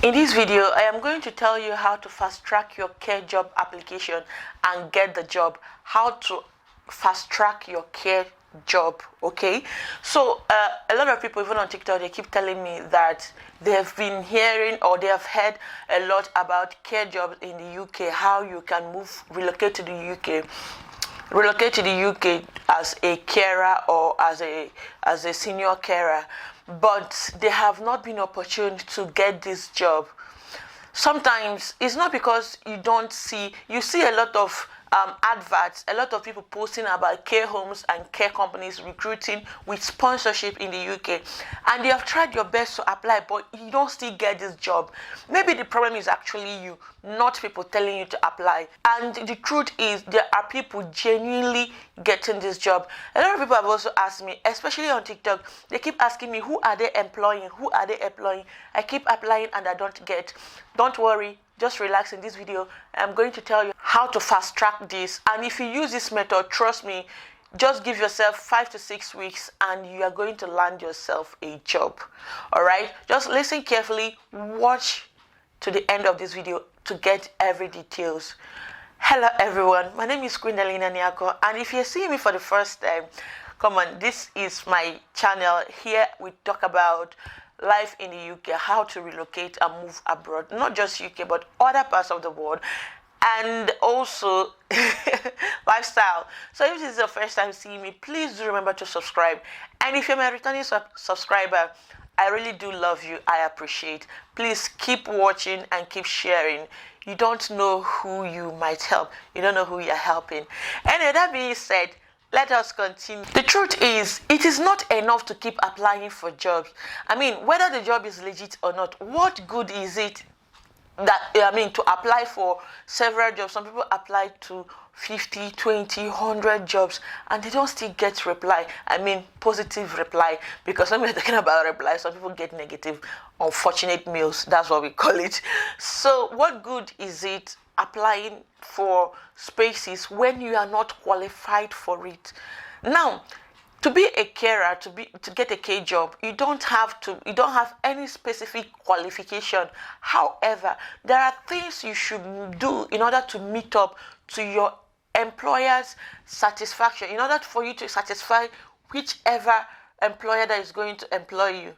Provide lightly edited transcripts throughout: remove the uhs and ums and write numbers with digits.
In this video, I am going to tell you how to fast track your care job application and get the job. How to fast track your care job, okay? So a lot of people, even on TikTok, they keep telling me that they have been hearing or they have heard a lot about care jobs in the UK, how you can relocate to the UK. Relocate to the UK as a carer or as a senior carer, but they have not been opportune to get this job. Sometimes it's not because you see a lot of adverts, a lot of people posting about care homes and care companies recruiting with sponsorship in the UK, and you have tried your best to apply, but you don't still get this job. Maybe the problem is actually you, not people telling you to apply. And the truth is, there are people genuinely getting this job. A lot of people have also asked me, especially on TikTok, they keep asking me, who are they employing? Who are they employing? I keep applying and I don't get. Don't worry. Just relax. In this video, I'm going to tell you how to fast track this. And if you use this method, trust me, just give yourself 5 to 6 weeks and you are going to land yourself a job. All right? Just listen carefully, watch to the end of this video to get every details. Hello everyone, my name is Queendaline Aniakor, and if you're seeing me for the first time, come on, this is my channel. Here we talk about life in the UK, how to relocate and move abroad, not just UK but other parts of the world, and also lifestyle. So if this is your first time seeing me, please do remember to subscribe. And if you're my returning subscriber, I really do love you. I appreciate. Please keep watching and keep sharing. You don't know who you might help. You don't know who you're helping. Anyway, that being said, let us continue. The truth is, it is not enough to keep applying for jobs. I mean, whether the job is legit or not, what good is it to apply for several jobs? Some people apply to 50, 20, 100 jobs and they don't still get reply. I mean, positive reply, because when we're talking about reply, some people get negative, unfortunate mails. That's what we call it. So what good is it applying for spaces when you are not qualified for it? Now, to be a carer, to get a care job, you don't have any specific qualification. However, there are things you should do in order to meet up to your employer's satisfaction, in order for you to satisfy whichever employer that is going to employ you.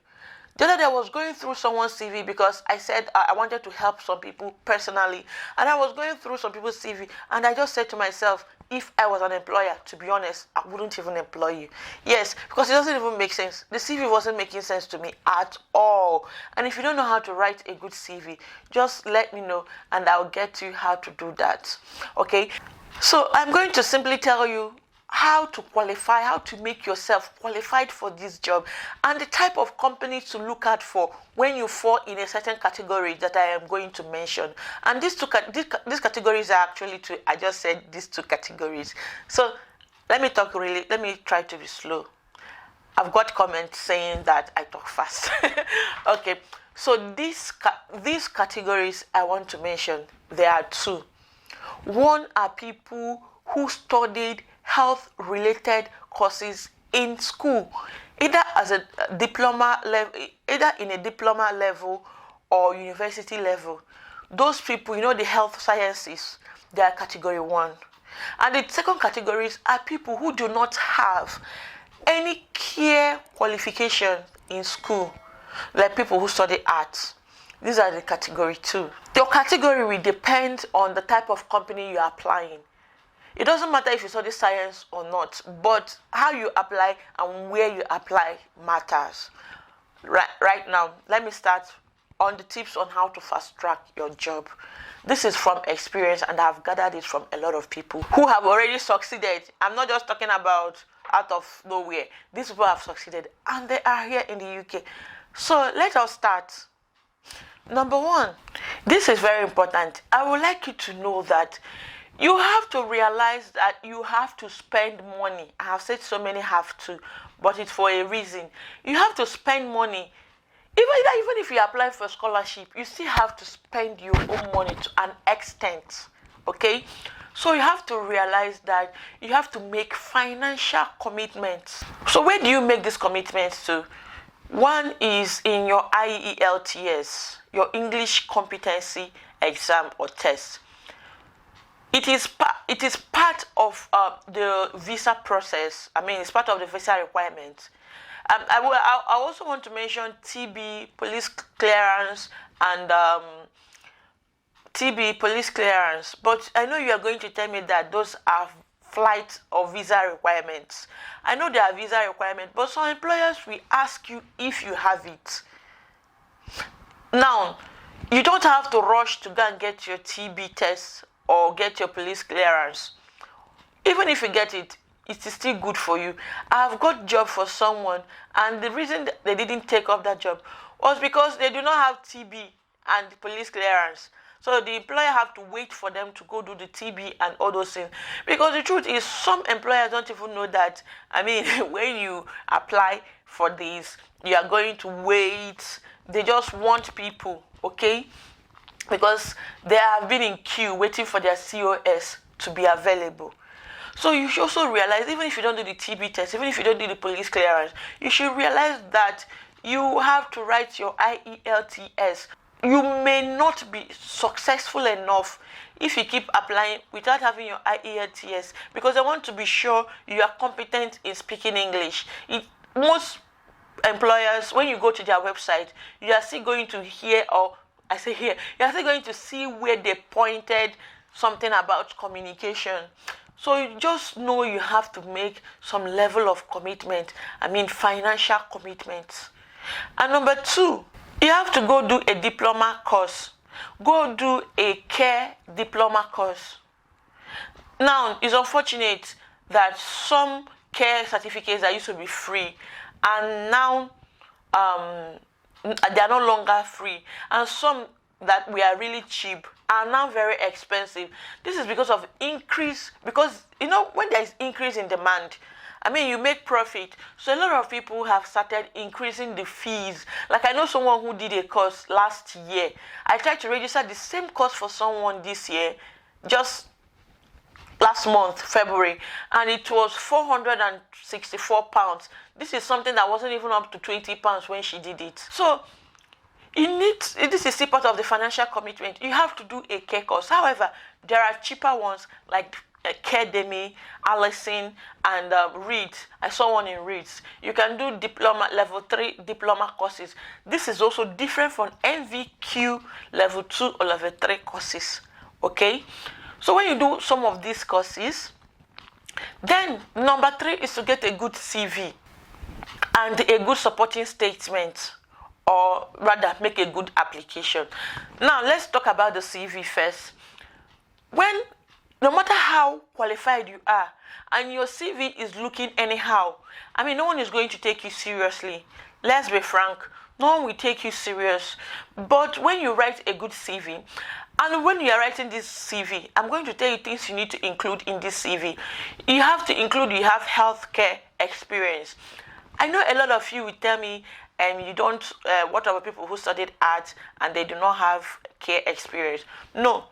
The other day I was going through someone's CV because I said I wanted to help some people personally, and I was going through some people's CV and I just said to myself, if I was an employer, to be honest, I wouldn't even employ you. Yes, because it doesn't even make sense. The CV wasn't making sense to me at all. And if you don't know how to write a good CV, just let me know and I'll get you how to do that. Okay? So I'm going to simply tell you how to qualify, how to make yourself qualified for this job, and the type of companies to look out for when you fall in a certain category that I am going to mention. And these categories are actually two. I just said these two categories. So let me try to be slow. I've got comments saying that I talk fast. Okay, so these categories I want to mention, there are two. One are people who studied health-related courses in school, either as a diploma level, either in a diploma level or university level. Those people, the health sciences, they are category 1. And the second categories are people who do not have any care qualification in school, like people who study arts. These are the category 2. Your category will depend on the type of company you are applying. It doesn't matter if you study science or not, but how you apply and where you apply matters. Right now, let me start on the tips on how to fast track your job. This is from experience, and I've gathered it from a lot of people who have already succeeded. I'm not just talking about out of nowhere. These people have succeeded and they are here in the UK. So let us start. Number 1, this is very important. I would like you to know that you have to realize that you have to spend money. I have said so many have to, but it's for a reason. You have to spend money. Even if you apply for a scholarship, you still have to spend your own money to an extent. Okay? So you have to realize that you have to make financial commitments. So where do you make these commitments to? One is in your IELTS, your English competency exam or test. It is part of the visa process. I mean, it's part of the visa requirement. I also want to mention TB, police clearance, and TB, police clearance. But I know you are going to tell me that those are flight or visa requirements. I know they are visa requirements, but some employers will ask you if you have it. Now, you don't have to rush to go and get your TB test or get your police clearance. Even if you get it, it is still good for you. I have got job for someone, and the reason they didn't take up that job was because they do not have TB and police clearance. So the employer have to wait for them to go do the TB and all those things. Because the truth is, some employers don't even know that. I mean, when you apply for this, you are going to wait. They just want people, okay? Because they have been in queue waiting for their COS to be available. So you should also realize, even if you don't do the TB test, even if you don't do the police clearance, you should realize that you have to write your IELTS. You may not be successful enough if you keep applying without having your IELTS, because they want to be sure you are competent in speaking English. Most employers, when you go to their website, you are still going to hear, or I say here, you are still going to see where they pointed something about communication. So you just know you have to make some level of commitment. I mean, financial commitment. And number two, you have to go do a diploma course. Go do a care diploma course. Now, it's unfortunate that some care certificates that used to be free and now they are no longer free. And some that were really cheap are now very expensive. This is because of increase, because you know, when there is increase in demand, I mean, you make profit. So a lot of people have started increasing the fees. Like I know someone who did a course last year. I tried to register the same course for someone this year, just last month, February, and it was £464. This is something that wasn't even up to £20 when she did it. So this is still part of the financial commitment. You have to do a care course. However, there are cheaper ones like Academy, Allison, and Reeds. I saw one in Reeds. You can do diploma, level 3 diploma courses. This is also different from NVQ level 2 or level 3 courses. Okay? So when you do some of these courses, then number 3 is to get a good CV and a good supporting statement, or rather make a good application. Now let's talk about the CV first. No matter how qualified you are and your CV is looking anyhow, I mean, no one is going to take you seriously. Let's be frank, no one will take you serious. But when you write a good CV, and when you are writing this CV, I'm going to tell you things you need to include in this CV. You have to include, you have healthcare experience. I know a lot of you will tell me, you don't, what about people who studied art and they do not have care experience? No.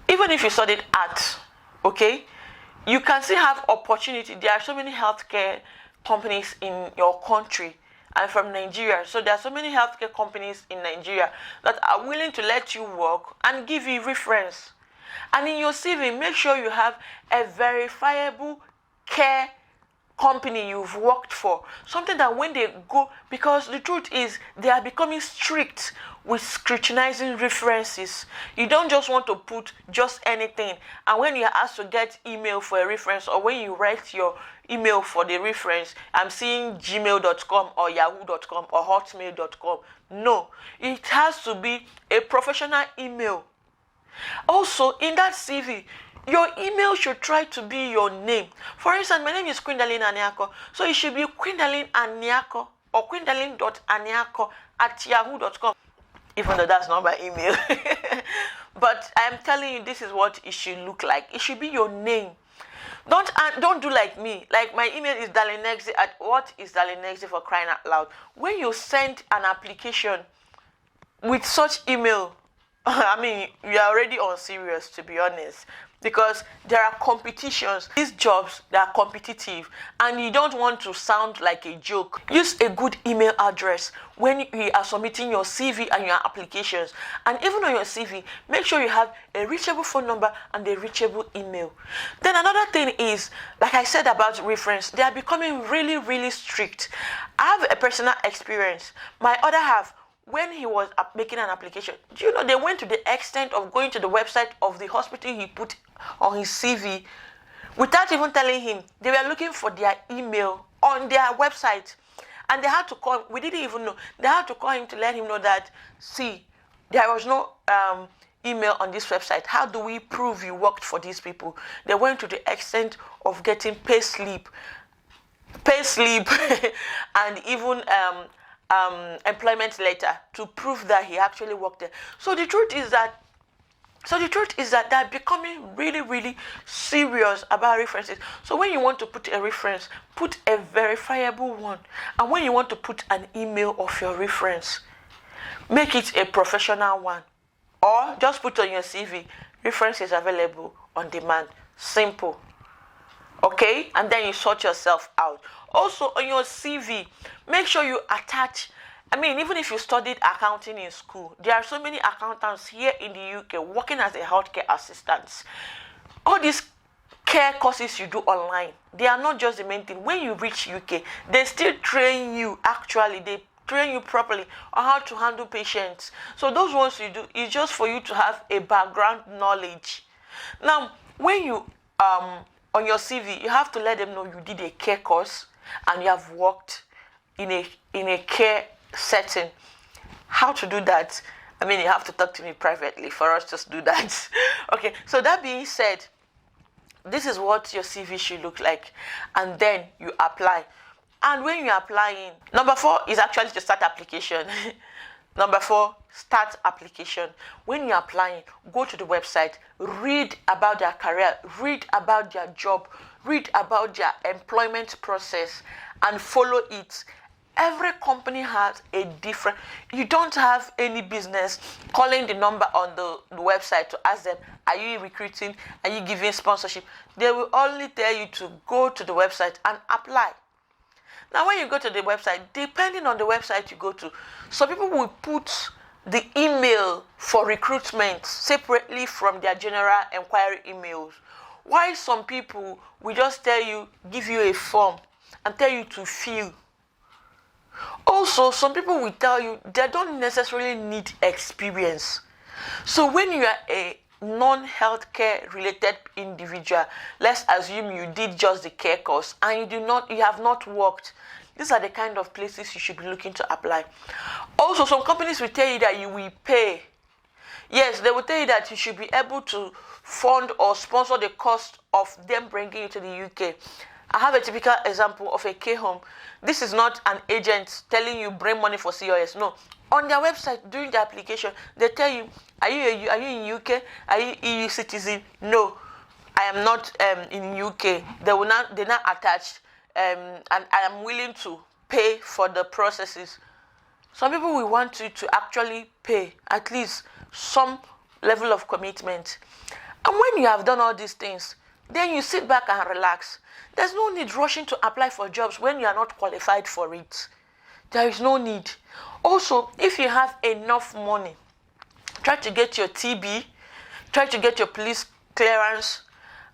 Even if you studied art, okay, you can still have opportunity. There are so many healthcare companies in your country. I'm from Nigeria, so there are so many healthcare companies in Nigeria that are willing to let you work and give you reference. And in your CV, make sure you have a verifiable care company you've worked for. Something that when they go, because the truth is they are becoming strict with scrutinizing references. You don't just want to put just anything. And when you're asked to get email for a reference, or when you write your email for the reference, I'm seeing gmail.com or yahoo.com or hotmail.com. No, it has to be a professional email. Also, in that CV, your email should try to be your name. For instance, my name is Queendaline Aniakor, so it should be Queendaline Aniakor or queendaline.aniakor@yahoo.com, even though that's not my email. But I am telling you, this is what it should look like. It should be your name. Don't do like me. Like my email is darlingnexy at what is darlingnexy, for crying out loud. When you send an application with such email, I mean, you are already unserious, to be honest, because there are competitions. These jobs, they are competitive, and you don't want to sound like a joke. Use a good email address when you are submitting your CV and your applications. And even on your CV, make sure you have a reachable phone number and a reachable email. Then another thing is, like I said about reference, they are becoming really, really strict. I have a personal experience. My other half, when he was making an application, do you know they went to the extent of going to the website of the hospital he put on his CV without even telling him? They were looking for their email on their website, and they had to call. We didn't even know. They had to call him to let him know that, see, there was no email on this website. How do we prove you worked for these people? They went to the extent of getting pay slip, and even employment letter to prove that he actually worked there. So the truth is that they're becoming really, really serious about references. So when you want to put a reference, put a verifiable one. And when you want to put an email of your reference, make it a professional one. Or just put on your CV, reference is available on demand. Simple. Okay? And then you sort yourself out. Also, on your CV, make sure you attach. I mean, even if you studied accounting in school, there are so many accountants here in the UK working as a healthcare assistants. All these care courses you do online, they are not just the main thing. When you reach UK, they still train you. Actually, they train you properly on how to handle patients. So those ones you do is just for you to have a background knowledge. Now, when you on your CV, you have to let them know you did a care course and you have worked in a care setting. How to do that? I mean, you have to talk to me privately for us to do that. Okay, so that being said, this is what your CV should look like, and then you apply. And when you're applying, number 4 is actually to start application. Number 4, start application. When you're applying, go to the website, read about their career, read about their job, read about their employment process, and follow it. Every company has a different. You don't have any business calling the number on the website to ask them, are you recruiting? Are you giving sponsorship? They will only tell you to go to the website and apply. Now, when you go to the website, depending on the website you go to, some people will put the email for recruitment separately from their general inquiry emails. While some people will just tell you, give you a form and tell you to fill. Also, some people will tell you they don't necessarily need experience. So when you are a non-healthcare related individual, let's assume you did just the care course and you have not worked, these are the kind of places you should be looking to apply. Also, some companies will tell you that you will pay. Yes, they will tell you that you should be able to fund or sponsor the cost of them bringing you to the UK. I have a typical example of a care home. This is not an agent telling you bring money for COS. No. On their website, during the application, they tell you, are you in UK? Are you EU citizen? No, I am not in UK. They're not attached, and I am willing to pay for the processes. Some people will want you to actually pay at least some level of commitment. And when you have done all these things, then you sit back and relax. There's no need rushing to apply for jobs when you are not qualified for it. There is no need. Also, if you have enough money, try to get your TB, try to get your police clearance,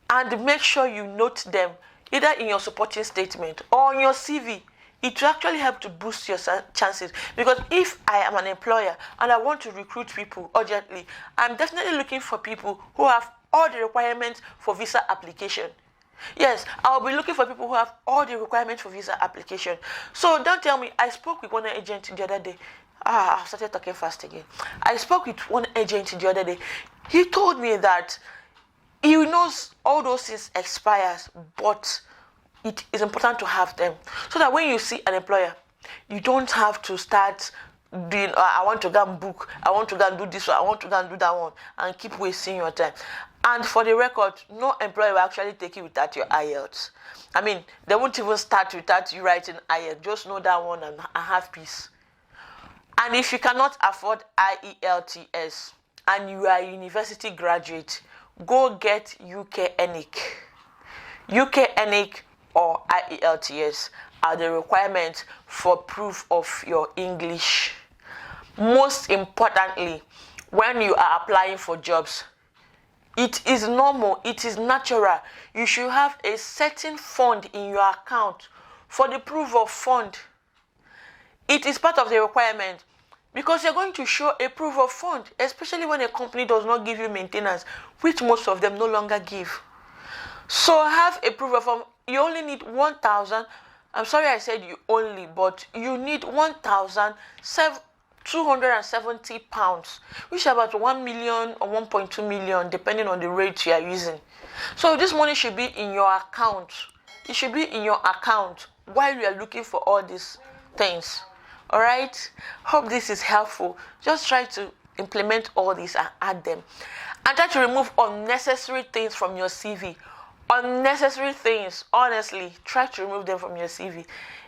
and make sure you note them either in your supporting statement or on your CV. It will actually help to boost your chances. Because if I am an employer and I want to recruit people urgently, I'm definitely looking for people who have all the requirements for visa application. Yes, I'll be looking for people who have all the requirements for visa application. So don't tell me, I spoke with one agent the other day. I've started talking fast again. I spoke with one agent the other day. He told me that he knows all those things expires, but it is important to have them. So that when you see an employer, you don't have to start doing, I want to go and book, I want to go and do this one, I want to go and do that one, and keep wasting your time. And for the record, no employer will actually take you without your IELTS. I mean, they won't even start without you writing IELTS. Just know that one and have peace. And if you cannot afford IELTS, and you are a university graduate, go get UK ENIC. UK ENIC or IELTS are the requirements for proof of your English. Most importantly, when you are applying for jobs, it is normal, it is natural. You should have a certain fund in your account for the proof of fund. It is part of the requirement because you're going to show a proof of fund, especially when a company does not give you maintenance, which most of them no longer give. So have a proof of fund. You only need 1,000. I'm sorry I said you only, but you need 1,270 pounds, which is about 1 million or 1.2 million, depending on the rate you are using. So this money should be in your account. It should be in your account while you are looking for all these things. All right, hope this is helpful. Just try to implement all these and add them, and try to remove unnecessary things from your CV. Unnecessary things, honestly, try to remove them from your CV.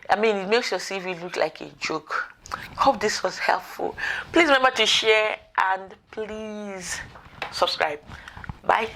I mean, it makes your CV look like a joke. Hope this was helpful. Please remember to share and please subscribe. Bye.